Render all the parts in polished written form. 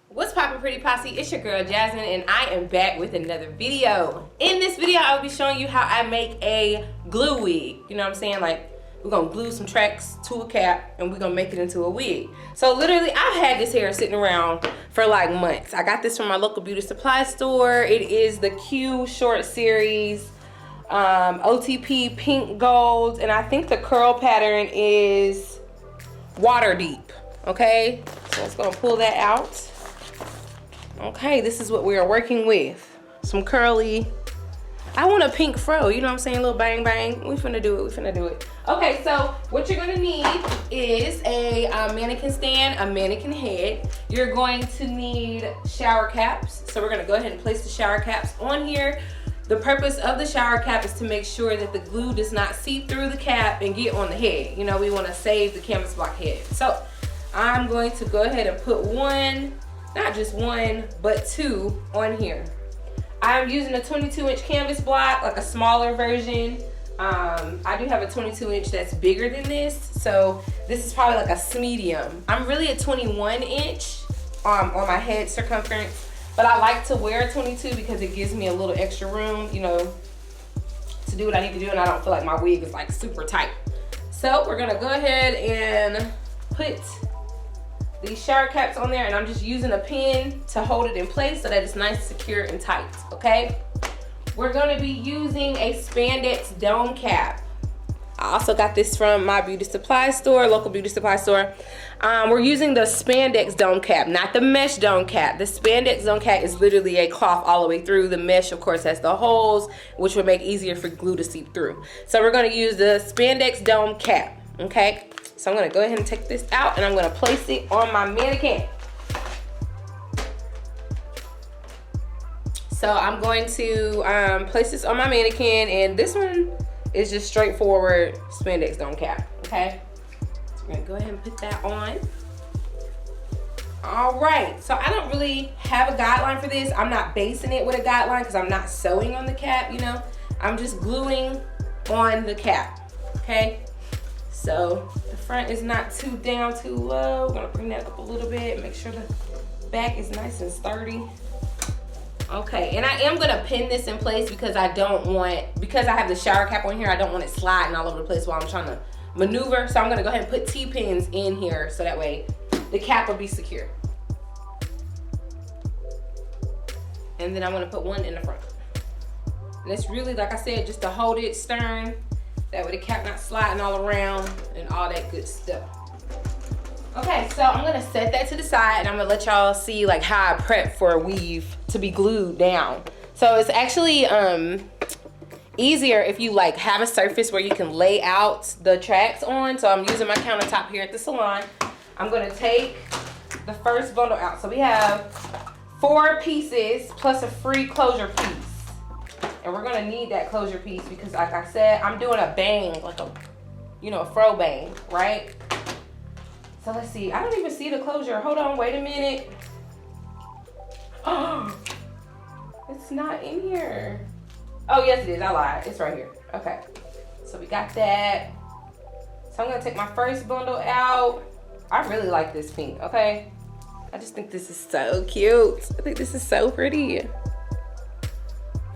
What's poppin', pretty posse? It's your girl Jasmine, and I am back with another video. In this video, I'll be showing you how I make a glue wig. You know what I'm saying? Like, we're gonna glue some tracks to a cap and we're gonna make it into a wig. So literally, I've had this hair sitting around for like months. I got this from my local beauty supply store. It is the Q Short Series OTP Pink Gold, and I think the curl pattern is Water Deep. Okay, so let's go pull that out. Okay, this is what we are working with. Some curly, I want a pink fro, you know what I'm saying? A little bang bang. We finna do it, we finna do it. Okay, so what you're gonna need is a mannequin stand, a mannequin head. You're going to need shower caps. So we're gonna go ahead and place the shower caps on here. The purpose of the shower cap is to make sure that the glue does not seep through the cap and get on the head. You know, we wanna save the canvas block head. So I'm going to go ahead and put one, not just one, but two on here. I'm using a 22-inch canvas block, like a smaller version. I do have a 22-inch that's bigger than this, so this is probably like a medium. I'm really a 21-inch on my head circumference, but I like to wear a 22 because it gives me a little extra room, you know, to do what I need to do, and I don't feel like my wig is like super tight. So we're gonna go ahead and put these shower caps on there, and I'm just using a pin to hold it in place so that it's nice, secure, and tight, okay? We're gonna be using a spandex dome cap. I also got this from my beauty supply store, local beauty supply store. We're using the spandex dome cap, not the mesh dome cap. The spandex dome cap is literally a cloth all the way through. The mesh, of course, has the holes, which would make it easier for glue to seep through. So we're gonna use the spandex dome cap, okay? So I'm gonna go ahead and take this out, and I'm gonna place it on my mannequin. So I'm going to place this on my mannequin, and this one is just straightforward spandex dome cap, okay? So we're gonna go ahead and put that on. All right, so I don't really have a guideline for this. I'm not basing it with a guideline because I'm not sewing on the cap, you know? I'm just gluing on the cap, okay? So the front is not too down, too low. We're gonna bring that up a little bit, make sure the back is nice and sturdy. Okay, and I am gonna pin this in place because I have the shower cap on here, I don't want it sliding all over the place while I'm trying to maneuver. So I'm gonna go ahead and put T-pins in here so that way the cap will be secure. And then I'm gonna put one in the front. And it's really, like I said, just to hold it stern. That way the cap not sliding all around and all that good stuff. Okay, so I'm gonna set that to the side, and I'm gonna let y'all see like how I prep for a weave to be glued down. So it's actually easier if you like have a surface where you can lay out the tracks on. So I'm using my countertop here at the salon. I'm gonna take the first bundle out. So we have 4 pieces plus a free closure piece. And we're gonna need that closure piece because, like I said, I'm doing a bang, like a, you know, a fro bang, right? So let's see, I don't even see the closure. Hold on, wait a minute. Oh, it's not in here. Oh, yes it is, I lied, it's right here. Okay, so we got that. So I'm gonna take my first bundle out. I really like this pink, okay? I just think this is so cute. I think this is so pretty.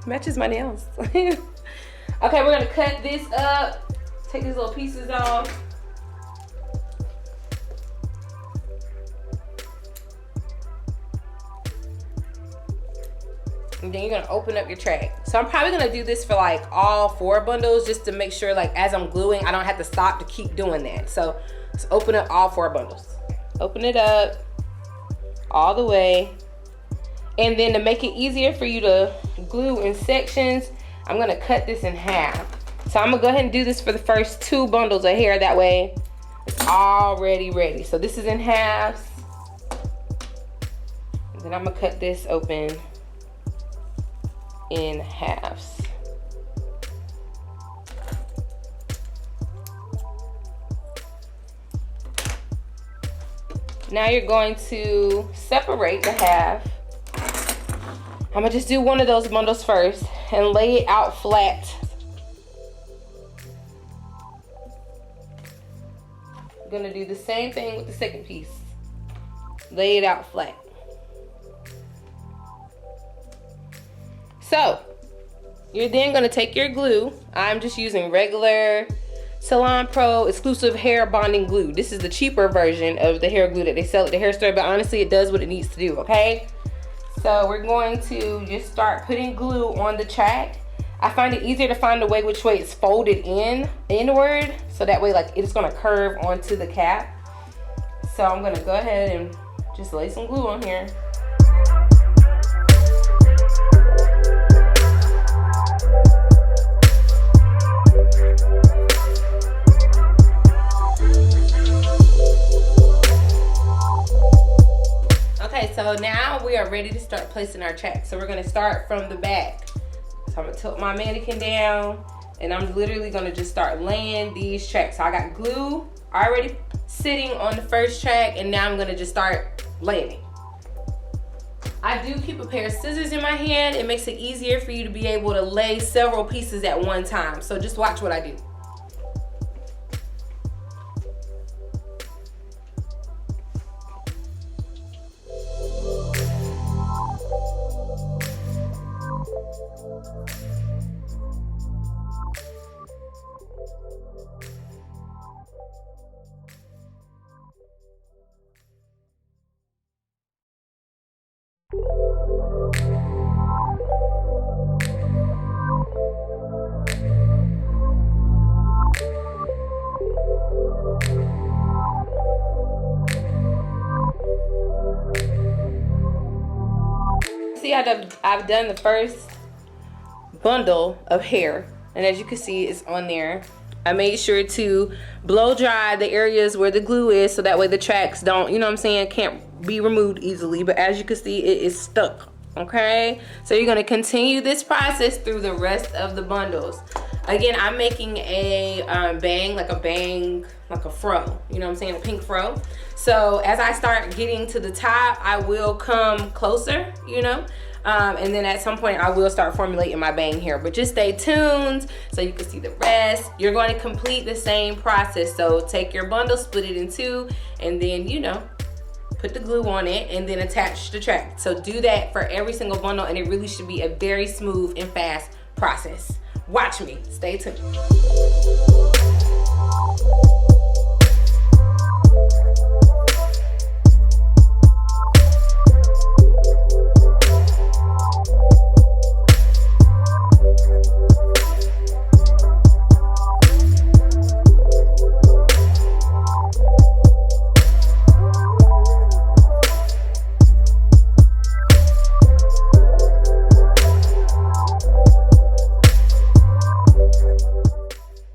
Matches my nails. Okay, we're gonna cut this up, take these little pieces off. And then you're gonna open up your track. So I'm probably gonna do this for like all 4 bundles just to make sure like as I'm gluing, I don't have to stop to keep doing that. So let's open up all 4 bundles. Open it up all the way. And then to make it easier for you to glue in sections, I'm gonna cut this in half. So I'm gonna go ahead and do this for the first 2 bundles of hair. That way it's already ready. So this is in halves. And then I'm gonna cut this open in halves. Now you're going to separate the half. I'm gonna just do one of those bundles first and lay it out flat. gonna do the same thing with the second piece. Lay it out flat. So, you're then gonna take your glue. I'm just using regular Salon Pro exclusive hair bonding glue. This is the cheaper version of the hair glue that they sell at the hair store, but honestly, it does what it needs to do, okay? So we're going to just start putting glue on the track. I find it easier to find a way which way it's folded inward, so that way like it's gonna curve onto the cap. So I'm gonna go ahead and just lay some glue on here. Okay, so now we are ready to start placing our tracks. So we're gonna start from the back. So I'm gonna tilt my mannequin down and I'm literally gonna just start laying these tracks. So I got glue already sitting on the first track and now I'm gonna just start laying it. I do keep a pair of scissors in my hand. It makes it easier for you to be able to lay several pieces at one time. So just watch what I do. See, I've done the first bundle of hair, and as you can see, it's on there. I made sure to blow dry the areas where the glue is, so that way the tracks don't, you know what I'm saying, can't be removed easily. But as you can see, it is stuck. Okay, so you're gonna continue this process through the rest of the bundles. Again, I'm making a bang, like a fro, you know what I'm saying, a pink fro. So as I start getting to the top, I will come closer, you know, and then at some point I will start formulating my bang hair. But just stay tuned so you can see the rest. You're going to complete the same process. So take your bundle, split it in two, and then, you know, put the glue on it and then attach the track. So do that for every single bundle, and it really should be a very smooth and fast process. Watch me, stay tuned.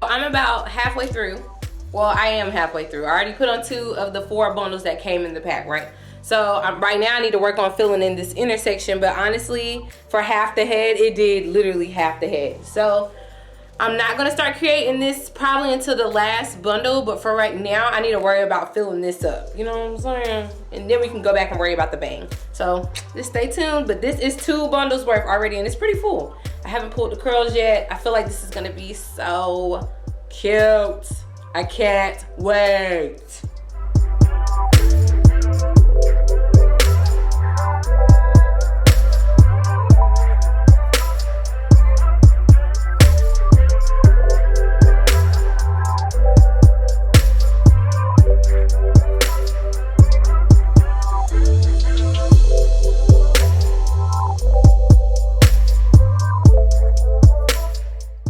I'm about halfway through. Well, I am halfway through. I already put on 2 of the 4 bundles that came in the pack, right? So right now I need to work on filling in this intersection, but honestly, for half the head, it did literally half the head. So I'm not gonna start creating this probably until the last bundle, but for right now, I need to worry about filling this up. You know what I'm saying? And then we can go back and worry about the bang. So just stay tuned, but this is 2 bundles worth already, and it's pretty full. I haven't pulled the curls yet. I feel like this is gonna be so cute. I can't wait.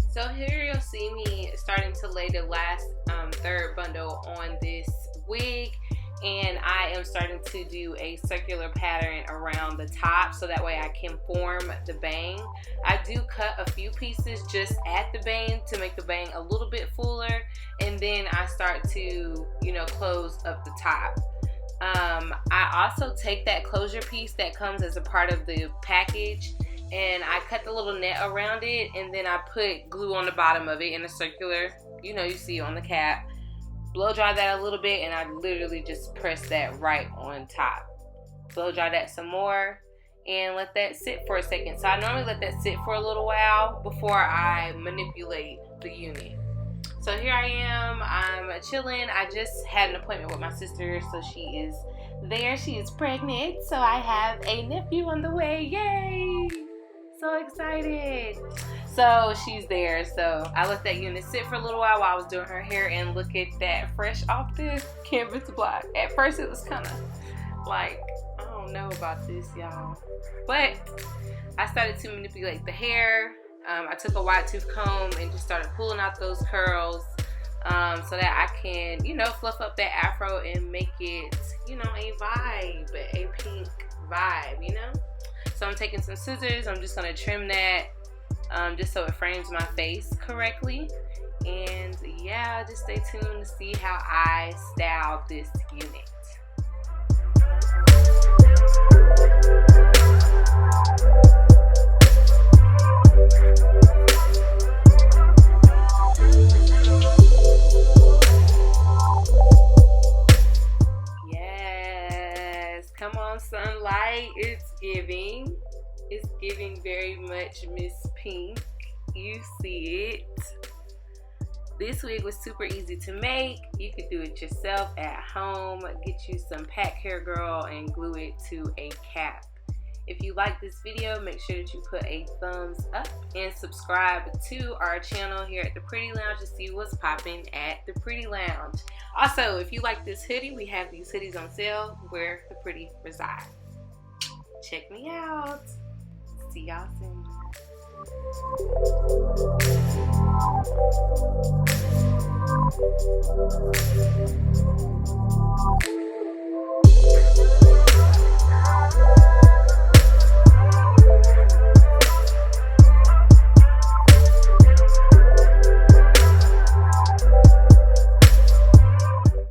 So here you'll see me starting to lay the last third bundle on this wig, and I am starting to do a circular pattern around the top so that way I can form the bang. I do cut a few pieces just at the bang to make the bang a little bit fuller, and then I start to, you know, close up the top. I also take that closure piece that comes as a part of the package, and I cut the little net around it, and then I put glue on the bottom of it in a circular, you know, you see on the cap. Blow dry that a little bit, and I literally just press that right on top. Blow dry that some more and let that sit for a second. So I normally let that sit for a little while before I manipulate the unit. So here I am, I'm chilling. I just had an appointment with my sister, so she is there. She is pregnant, so I have a nephew on the way. Yay! So excited. So she's there. So I let that unit sit for a little while I was doing her hair, and look at that, fresh off this canvas block. At first it was kind of like, I don't know about this, y'all. But I started to manipulate the hair. I took a wide tooth comb and just started pulling out those curls so that I can, you know, fluff up that afro and make it, you know, a vibe, a pink vibe, you know? So I'm taking some scissors. I'm just going to trim that just so it frames my face correctly. And yeah, just stay tuned to see how I style this unit. Yes, come on, sunlight. It's giving very much Miss Pink. You see it. This wig was super easy to make. You could do it yourself at home. Get you some pack hair, girl, and glue it to a cap. If you like this video, make sure that you put a thumbs up and subscribe to our channel here at The Pretty Lounge to see what's popping at The Pretty Lounge. Also, if you like this hoodie, we have these hoodies on sale where The Pretty reside. Check me out. See y'all soon.